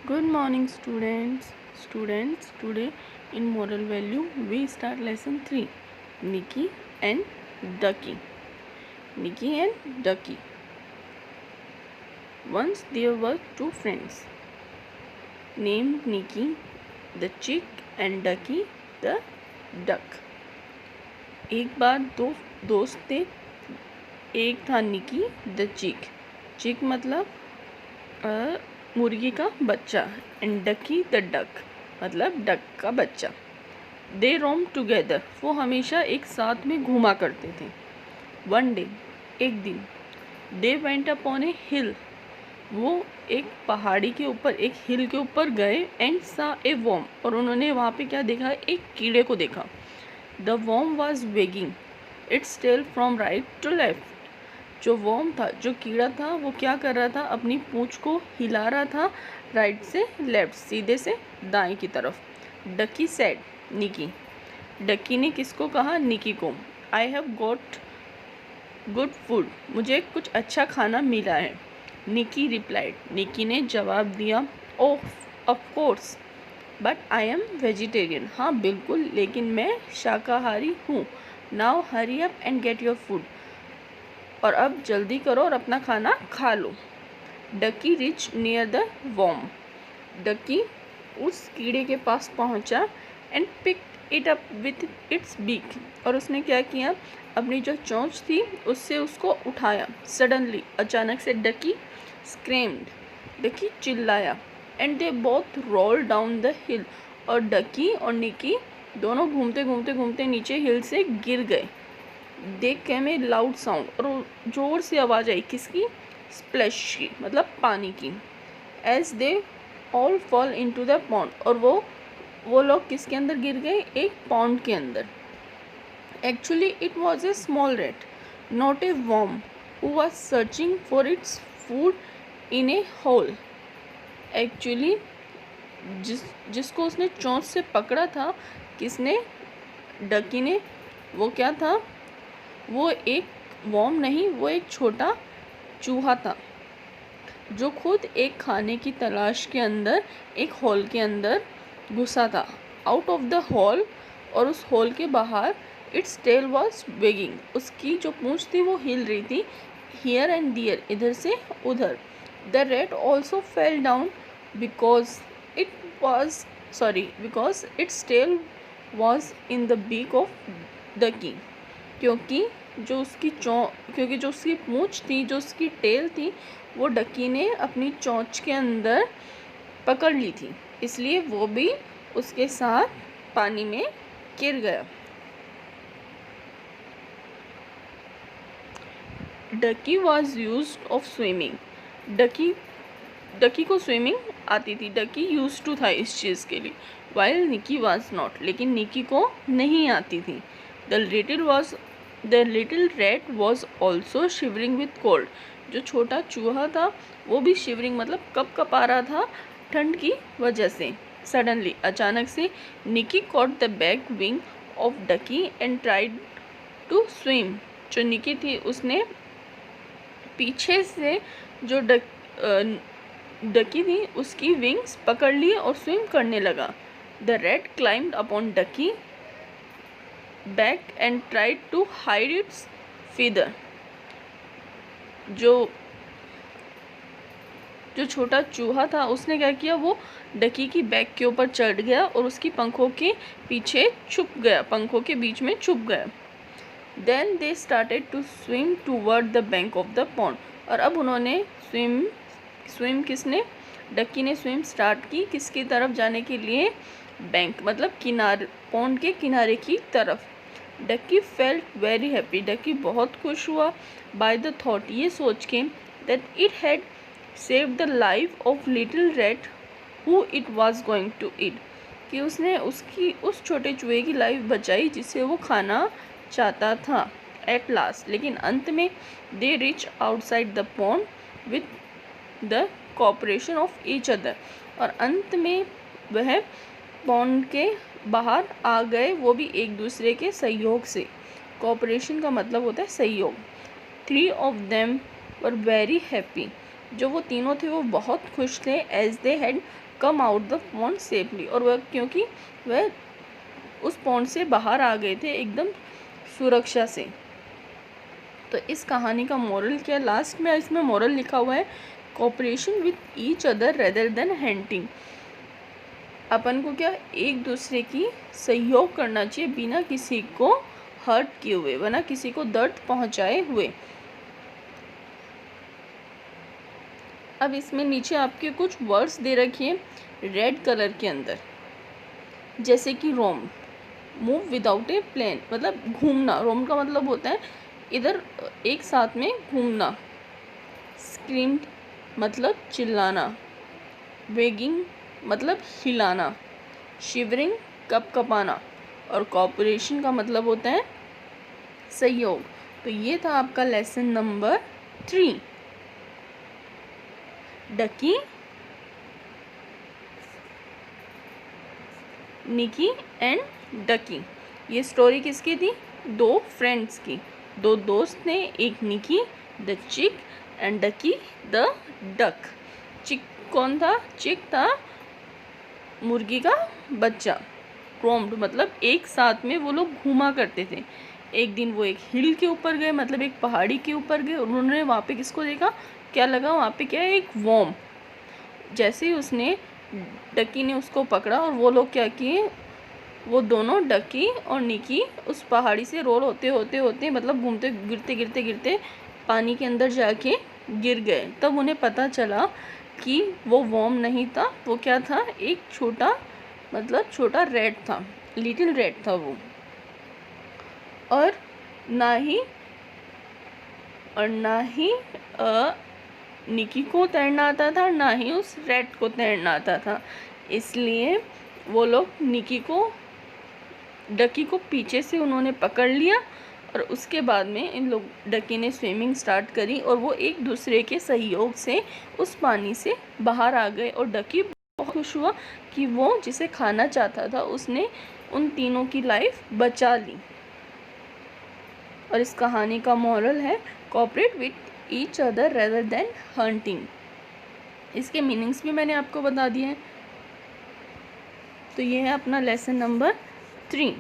Good morning, students. Students, today in moral value we start lesson 3, Nicky and Ducky. Nicky and Ducky. Once there were two friends named Nicky the chick and Ducky the duck. एक बार दो दोस्त थे. एक था निकी the चिक. चिक मतलब मुर्गी का बच्चा. एंड डकी द डक मतलब डक का बच्चा. दे रोम टुगेदर, वो हमेशा एक साथ में घूमा करते थे. वन डे, एक दिन. दे वेंट अपॉन ए हिल, वो एक पहाड़ी के ऊपर, एक हिल के ऊपर गए. एंड सा ए वॉर्म, और उन्होंने वहाँ पे क्या देखा? एक कीड़े को देखा. The worm was wagging its tail from right to left. जो वॉर्म था, जो कीड़ा था, वो क्या कर रहा था? अपनी पूंछ को हिला रहा था राइट से लेफ्ट, सीधे से दाएं की तरफ. डकी सेड, निकी. डकी ने किसको कहा? निकी को. I have got good food, मुझे कुछ अच्छा खाना मिला है. निकी रिप्लाइड, निकी ने जवाब दिया. Oh of course, but I am vegetarian, हाँ बिल्कुल, लेकिन मैं शाकाहारी हूँ. Now hurry up and get your food, और अब जल्दी करो और अपना खाना खा लो. Ducky reach near the worm, Ducky उस कीड़े के पास पहुंचा. And pick it up with its beak, और उसने क्या किया? अपनी जो चोंच थी उससे उसको उठाया. सडनली, अचानक से, डकी स्क्रीम्ड, डकी चिल्लाया. And they both roll down the हिल, और डकी और निकी दोनों घूमते घूमते घूमते नीचे हिल से गिर गए. दे केम ए लाउड साउंड, और ज़ोर से आवाज़ आई. किसकी? स्प्लैश की, मतलब पानी की. As they all fall into the pond, और वो लोग किसके अंदर गिर गए? एक पॉन्ड के अंदर. Actually it was a small rat, not a worm, who was searching for its food in a hole. Actually जिसको उसने चोंच से पकड़ा था, किसने? डकी ने. वो क्या था? वो एक वॉर्म नहीं, वो एक छोटा चूहा था जो खुद एक खाने की तलाश के अंदर एक हॉल के अंदर घुसा था. आउट ऑफ द हॉल, और उस हॉल के बाहर, इट्स टेल वॉज वेगिंग, उसकी जो पूंछ थी वो हिल रही थी. हियर एंड दियर, इधर से उधर. The rat also fell down because its tail was in the beak of the की, क्योंकि जो उसकी पूंछ थी, जो उसकी टेल थी, वो डकी ने अपनी चोंच के अंदर पकड़ ली थी, इसलिए वो भी उसके साथ पानी में गिर गया. डकी वॉज यूज्ड ऑफ स्विमिंग, डकी को स्विमिंग आती थी. डकी यूज टू था इस चीज़ के लिए. वाइल निकी वॉज नॉट, लेकिन निकी को नहीं आती थी. The little rat was also shivering with cold, जो छोटा चूहा था वो भी शिवरिंग मतलब कप आ रहा था ठंड की वजह से. सडनली, अचानक से, Nicky caught the back wing of Ducky and tried to swim. जो निकी थी उसने पीछे से जो डकी थी उसकी विंग्स पकड़ ली और स्विम करने लगा. The rat climbed upon Ducky back and tried to hide its feather. जो छोटा चूहा था उसने क्या किया? वो डकी की बैक के ऊपर चढ़ गया और उसकी पंखों के पीछे छुप गया, पंखों के बीच में छुप गया. Then they started to swim toward the bank of the pond, और अब उन्होंने स्विम किसने? डकी ने स्विम स्टार्ट की. किसकी तरफ जाने के लिए? बैंक मतलब किनारे, पॉन्ड के किनारे की तरफ. Ducky felt very happy, Ducky बहुत खुश हुआ. बाय द थॉट, ये सोच के, that it had saved the life of little rat who it was going to eat, कि उसने उस छोटे चूहे की लाइफ बचाई जिसे वो खाना चाहता था. एट लास्ट, लेकिन अंत में, they reach outside the pond with the cooperation of each other, और अंत में वह पॉन्ड के बाहर आ गए, वो भी एक दूसरे के सहयोग से. कोऑपरेशन का मतलब होता है सहयोग. 3 of them were very happy, जो वो तीनों थे वो बहुत खुश थे. As they had come out the pond safely, और वह क्योंकि वह उस पॉन्ड से बाहर आ गए थे एकदम सुरक्षा से। तो इस कहानी का मोरल क्या, लास्ट में इसमें मोरल लिखा हुआ है, cooperation with each other rather than hunting. अपन को क्या, एक दूसरे की सहयोग करना चाहिए बिना किसी को हर्ट किए हुए, बिना किसी को दर्द पहुंचाए हुए। अब इसमें नीचे आपके कुछ वर्ड्स दे रखे हैं रेड कलर के अंदर, जैसे कि रोम, मूव विदाउट ए प्लान, मतलब घूमना। रोम का मतलब होता है इधर एक साथ में घूमना। स्क्रीम मतलब चिल्लाना। वेगिंग मतलब हिलाना। शिवरिंग कपकपाना। और कॉपरेशन का मतलब होता है सहयोग। तो ये था आपका लेसन नंबर 3, डकी, निकी एंड डकी। ये स्टोरी किसकी थी, 2 फ्रेंड्स की, 2 दोस्त थे, एक Nicky the chick and Ducky the duck. Chick कौन था, चिक था मुर्गी का बच्चा। रोम्ड मतलब एक साथ में वो लोग घूमा करते थे। एक दिन वो एक हिल के ऊपर गए, मतलब एक पहाड़ी के ऊपर गए, उन्होंने वहाँ पे किसको देखा, क्या लगा वहाँ पे, क्या है, एक वॉर्म। जैसे ही उसने, डकी ने उसको पकड़ा और वो लोग क्या किए, वो दोनों डकी और निकी उस पहाड़ी से रोल होते होते होते मतलब घूमते गिरते गिरते गिरते पानी के अंदर जाके गिर गए। तब उन्हें पता चला कि वो वॉर्म नहीं था, वो क्या था, एक छोटा, मतलब छोटा रैट था, लिटिल रैट था वो। और ना ही निकी को तैरना आता था, ना ही उस रैट को तैरना आता था। इसलिए वो लोग डकी को पीछे से उन्होंने पकड़ लिया, और उसके बाद में इन लोग, डकी ने स्विमिंग स्टार्ट करी, और वो एक दूसरे के सहयोग से उस पानी से बाहर आ गए। और डकी बहुत खुश हुआ कि वो जिसे खाना चाहता था उसने उन तीनों की लाइफ बचा ली। और इस कहानी का मोरल है, cooperate with each other rather than hunting. इसके मीनिंग्स भी मैंने आपको बता दिए हैं। तो ये है अपना लेसन नंबर 3।